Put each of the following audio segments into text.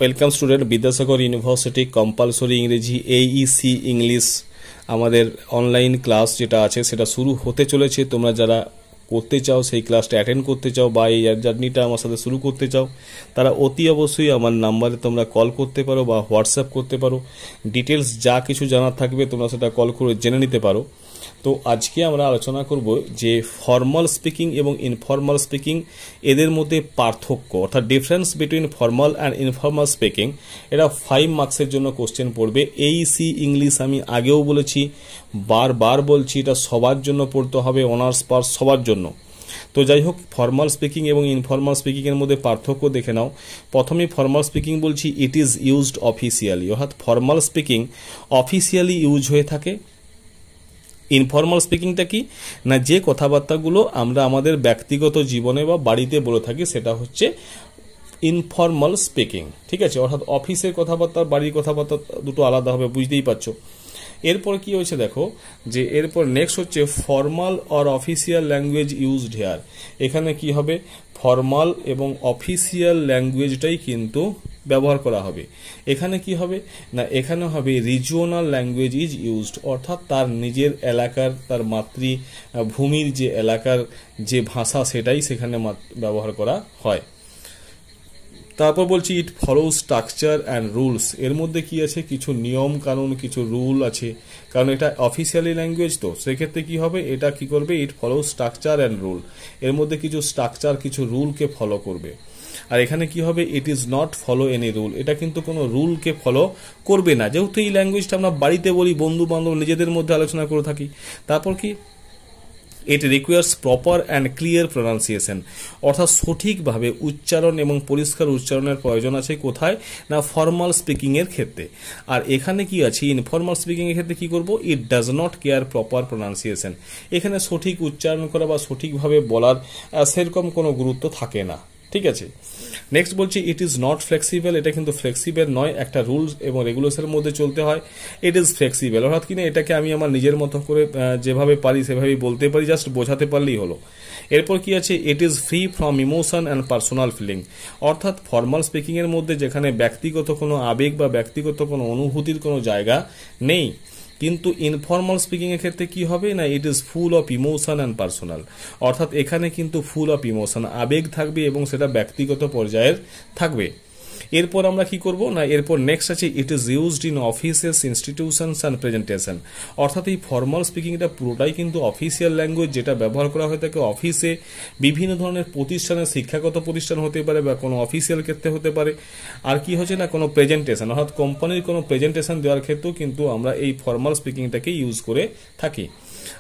Welcome student, Vidyasagar university compulsory ইংরেজি এইইসি English আমাদের online class যেটা আছে সেটা শুরু হতে চলেছে। তোমরা যারা করতে চাও, সেই ক্লাসটা অ্যাটেন্ড করতে চাও বা এই জার্নিটা আমার সাথে শুরু করতে চাও, তারা অতি অবশ্যই আমার নাম্বারে তোমরা কল করতে পারো বা হোয়াটসঅ্যাপ করতে পারো। ডিটেলস যা কিছু জানার থাকবে তোমরা সেটা কল করে জেনে নিতে পারো। তো আজকে আমরা আলোচনা করব যে ফর্মাল স্পিকিং এবং ইনফর্মাল স্পিকিং এদের মধ্যে পার্থক্য, অর্থাৎ difference between formal and informal speaking. এটা 5 মার্কসের জন্য কোশ্চেন পড়বে। এইসি ইংলিশ আমি আগেও বলেছি, বারবার বলছি, এটা সবার জন্য পড়তে হবে, অনার্স পাস সবার জন্য। তো যাই হোক, ফর্মাল স্পিকিং এবং ইনফর্মাল স্পিকিংয়ের মধ্যে পার্থক্য দেখে নাও। প্রথমে ফর্মাল স্পিকিং বলছি, ইট ইজ ইউজড অফিসিয়ালি, অর্থাৎ ফর্মাল স্পিকিং অফিসিয়ালি ইউজ হয়ে থাকে। ইনফর্মাল স্পিকিংটা কি না, যে কথাবার্তাগুলো আমরা আমাদের ব্যক্তিগত জীবনে বা বাড়িতে বলে থাকি সেটা হচ্ছে ইনফর্মাল স্পিকিং। ঠিক আছে, অর্থাৎ অফিসের কথাবার্তা বাড়ির কথাবার্তা দুটো আলাদা হবে, বুঝতেই পারছো। এরপর কি হয়েছে দেখো, যে এরপর নেক্সট হচ্ছে formal or official language used here. এখানে কি হবে, ফর্মাল এবং অফিসিয়াল ল্যাঙ্গুয়েজটাই কিন্তু ব্যবহার করা হবে। এখানে কি হবে না, এখানে হবে রিজিওনাল ল্যাঙ্গুয়েজ ইজ ইউজড, অর্থাৎ তার নিজের এলাকার, তার মাতৃভূমির যে এলাকার যে ভাষা সেটাই সেখানে ব্যবহার করা হয়। তারপর বলছি ইট ফলো স্ট্রাকচার অ্যান্ড রুলস। এর মধ্যে কি আছে, কিছু নিয়ম কানুন, কিছু রুল আছে, কারণ এটা অফিসিয়ালি ল্যাঙ্গুয়েজ। তো সেক্ষেত্রে কি হবে, এটা কি করবে, ইট ফলো স্ট্রাকচার অ্যান্ড রুল। এর মধ্যে কিছু স্ট্রাকচার, কিছু রুলকে ফলো করবে। আর এখানে কি হবে, it is not follow any rule, এটা কিন্তু কোনো রুলকে ফলো করবে না, যেহেতু এই ল্যাঙ্গুয়েজটা আমরা বাড়িতে বলি, বন্ধু বান্ধব নিজেদের মধ্যে আলোচনা করে থাকি। তারপর কি, it requires proper and clear pronunciation, অর্থাৎ সঠিকভাবে উচ্চারণ এবং পরিষ্কার উচ্চারণের প্রয়োজন আছে। কোথায় না, ফর্মাল স্পিকিংয়ের ক্ষেত্রে। আর এখানে কি আছে, ইনফর্মাল স্পিকিংয়ের ক্ষেত্রে কি করব, it does not care proper pronunciation. এখানে সঠিক উচ্চারণ করা বা সঠিকভাবে বলার সেরকম কোনো গুরুত্ব থাকে না। ঠিক আছে, নেক্সট বলছি ইট ইজ নট ফ্লেক্সিবল। এটা কিন্তু ফ্লেক্সিবল নয়, একটা রুলস এবং রেগুলেশনের মধ্যে চলতে হয়। ইট ইজ ফ্লেক্সিবল, অর্থাৎ কিনা এটাকে আমি আমার নিজের মতো করে যেভাবে পারি সেভাবেই বলতে পারি, জাস্ট বোঝাতে পারলেই হলো। এরপর কি আছে, it is free from emotion and personal feeling, অর্থাৎ ফর্মাল স্পিকিংয়ের মধ্যে যেখানে ব্যক্তিগত কোনো আবেগ বা ব্যক্তিগত কোনো অনুভূতির কোনো জায়গা নেই, কিন্তু ইনফর্মাল স্পিকিং এর ক্ষেত্রে কি হবে না, it is full of emotion and personal, অর্থাৎ এখানে কিন্তু ফুল অফ ইমোশন, আবেগ থাকবে এবং সেটা ব্যক্তিগত পর্যায়ের থাকবে। এরপর আমরা কি করব না, এরপর নেক্সট আছে it is used in offices, institutions and presentation, অর্থাৎ এই ফর্মাল স্পিকিংটা পুরোটাই কিন্তু অফিসিয়াল ল্যাঙ্গুয়েজ, যেটা ব্যবহার করা হয়ে থাকে অফিসে, বিভিন্ন ধরনের প্রতিষ্ঠানে, শিক্ষাগত প্রতিষ্ঠান হতে পারে বা কোনো অফিসিয়াল ক্ষেত্রে হতে পারে। আর কি হচ্ছে না, কোনো প্রেজেন্টেশন, অর্থাৎ কোম্পানির কোনো প্রেজেন্টেশন দেওয়ার ক্ষেত্রেও কিন্তু আমরা এই ফর্মাল স্পিকিংটাকে ইউজ করে থাকি।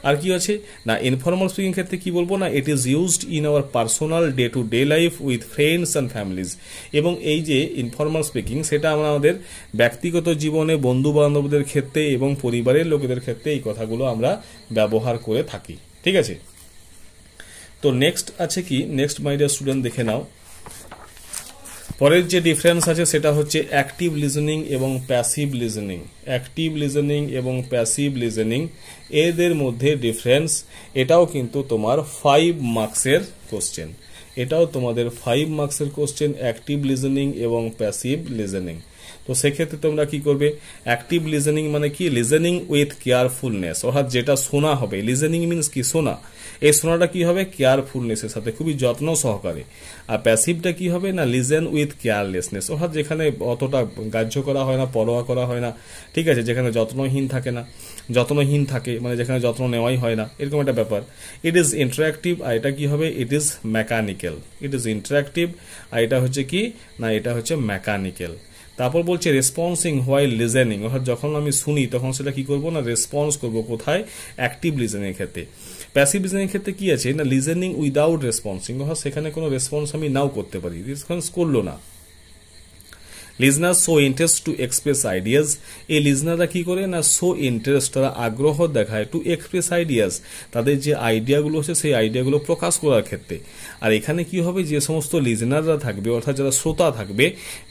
আর কি আছে না, ইনফর্মাল স্পিকিং ক্ষেত্রে কি বলবো না, it is used in our personal day to day life with friends and families. এবং এই যে ইনফর্মাল স্পিকিং, সেটা আমরা আমাদের ব্যক্তিগত জীবনে, বন্ধু বান্ধবদের ক্ষেত্রে এবং পরিবারের লোকেদের ক্ষেত্রে এই কথাগুলো আমরা ব্যবহার করে থাকি। ঠিক আছে, তো নেক্সট আছে কি, নেক্সট মাই ডিয়ার স্টুডেন্ট দেখে নাও। পরের যে ডিফারেন্স আছে সেটা হচ্ছে অ্যাক্টিভ লিসেনিং এবং প্যাসিভ লিসেনিং। অ্যাক্টিভ লিসেনিং এবং প্যাসিভ লিসেনিং এদের মধ্যে ডিফারেন্স, এটাও কিন্তু তোমার 5 মার্কসের কোশ্চেন। এটাও তোমাদের 5 মার্কসের কোশ্চেন, অ্যাক্টিভ লিসেনিং এবং প্যাসিভ লিসেনিং। তো সেক্ষেত্রে তোমরা কি করবে, অ্যাক্টিভ লিসেনিং মানে কি, লিসেনিং উইথ কেয়ারফুলনেস, অর্থাৎ যেটা শোনা হবে, লিসেনিং মিনস কি, শোনা, এই শোনাটা কি হবে, কেয়ারফুলনেসের সাথে, খুবই যত্ন সহকারে। আর প্যাসিভটা কি হবে না, লিসেন উইথ কেয়ারলেসনেস, অর্থাৎ যেখানে অতটা গ্রাহ্য করা হয় না, পরোয়া করা হয় না। ঠিক আছে, যেখানে যত্নহীন থাকে মানে যেখানে যত্ন নেওয়াই হয় না, এরকম একটা ব্যাপার। ইট ইজ ইন্টারাক্টিভ, আর এটা কি হবে, it is mechanical. It is interactive, আর এটা হচ্ছে কি না, এটা হচ্ছে মেকানিক্যাল। তারপর বলছে রেসপন্সিং হোয়াইল লিসেনিং, অর্থাৎ যখন আমি শুনি তখন সেটা কি করবো না, রেসপন্স করবো। কোথায়, অ্যাক্টিভ লিসেনিং এর ক্ষেত্রে। প্যাসিভ লিসেনিং ক্ষেত্রে কি আছে না, লিসেনিং উইদাউট রেসপন্সিং, অর্থাৎ সেখানে কোনো রেসপন্স আমি নাও করতে পারি, রেসপন্স করলো না। Listener show interest to express ideas, এই লিজনাররা কি করে না, শো ইন্টারেস্ট, তারা আগ্রহ দেখায়, টু এক্সপ্রেস আইডিয়াস, তাদের যে আইডিয়াগুলো আছে সেই আইডিয়াগুলো প্রকাশ করার ক্ষেত্রে। আর এখানে কি হবে, যে সমস্ত লিজনাররা থাকবে, অর্থাৎ যারা শ্রোতা থাকবে,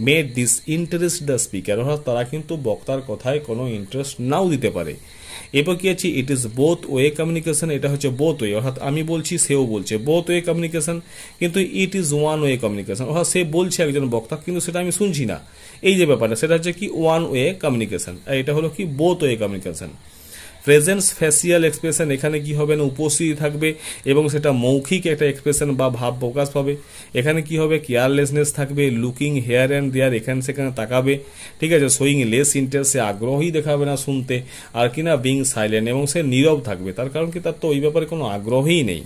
মে ডিস ইন্টারেস্ট দ্য স্পিকার, অর্থাৎ তারা কিন্তু বক্তার কথায় কোনো ইন্টারেস্ট নাও দিতে পারে। এরপর কি আছে, it is both way communication, এটা হচ্ছে বোথ ওয়ে, অর্থাৎ আমি বলছি সেও বলছে, বোথ ওয়ে কমিউনিকেশন। কিন্তু it is one way communication, অর্থাৎ সে বলছে একজন বক্তা কিন্তু সেটা আমি শুনছি না, এই যে ব্যাপারটা সেটা হচ্ছে কি ওয়ান ওয়ে কমিউনিকেশন, আর এটা হলো কি both way communication. Presence facial expression, এখানে কি হবে না উপস্থিতি থাকবে এবং সেটা মৌখিক একটা এক্সপ্রেশন বা ভাব প্রকাশ পাবে। এখানে কি হবে, কেয়ারলেসনেস থাকবে, লুকিং হেয়ার অ্যান্ড দেয়ার, এখানে সেখানে তাকাবে, ঠিক আছে, শোয়িং লেস ইন্টারেস্ট, সে আগ্রহী দেখাবে না শুনতে, আর কিনা বিং সাইলেন্ট, এবং সে নীরব থাকবে, তার কারণ কি তার তো ওই ব্যাপারে কোনো আগ্রহই নেই।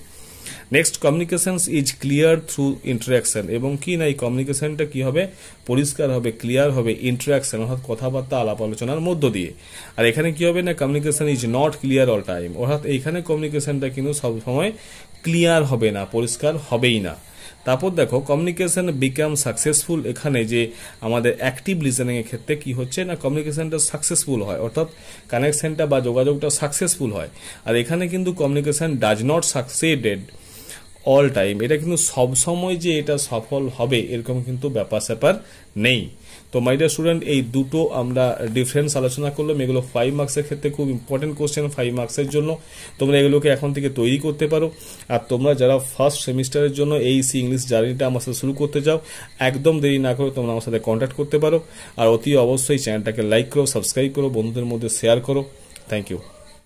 Next, communications is clear through interaction, এবং কি না এই কমিউনিকেশনটা কি হবে, পরিষ্কার হবে, ক্লিয়ার হবে, ইন্টারাকশন অর্থাৎ কথাবার্তা আলাপ আলোচনার মধ্য দিয়ে। আর এখানে কি হবে না, communication is not clear all time, অর্থাৎ এইখানে কমিউনিকেশনটা কিন্তু সবসময় ক্লিয়ার হবে না, পরিষ্কার হবেই না। তারপর দেখো, কমিউনিকেশন বিকাম সাকসেসফুল, এখানে যে আমাদের অ্যাক্টিভ লিসেনিং এর ক্ষেত্রে কি হচ্ছে না, কমিউনিকেশনটা সাকসেসফুল হয়, অর্থাৎ কানেকশনটা বা যোগাযোগটা সাকসেসফুল হয়। আর এখানে কিন্তু communication does not succeeded all time, এটা কিন্তু সব সময় যে এটা সফল হবে এরকম কিন্তু ব্যাপার স্যাপার নেই। তো মাই ডিয়ার স্টুডেন্ট, এই দুটো আমরা ডিফারেন্স আলোচনা করলাম, এগুলো 5 মার্কসের ক্ষেত্রে খুব ইম্পর্টেন্ট কোশ্চেন, 5 মার্কসের জন্য তোমরা এগুলোকে এখন থেকে তৈরি করতে পারো। আর তোমরা যারা ফার্স্ট সেমিস্টারের জন্য এইসি ইংলিশ জার্নিটা আমার সাথে শুরু করতে চাও, একদম দেরি না করে তোমরা আমার সাথে কন্ট্যাক্ট করতে পারো। আর অতি অবশ্যই চ্যানেলটাকে লাইক করো, সাবস্ক্রাইব করো, বন্ধুদের মধ্যে শেয়ার করো। Thank you.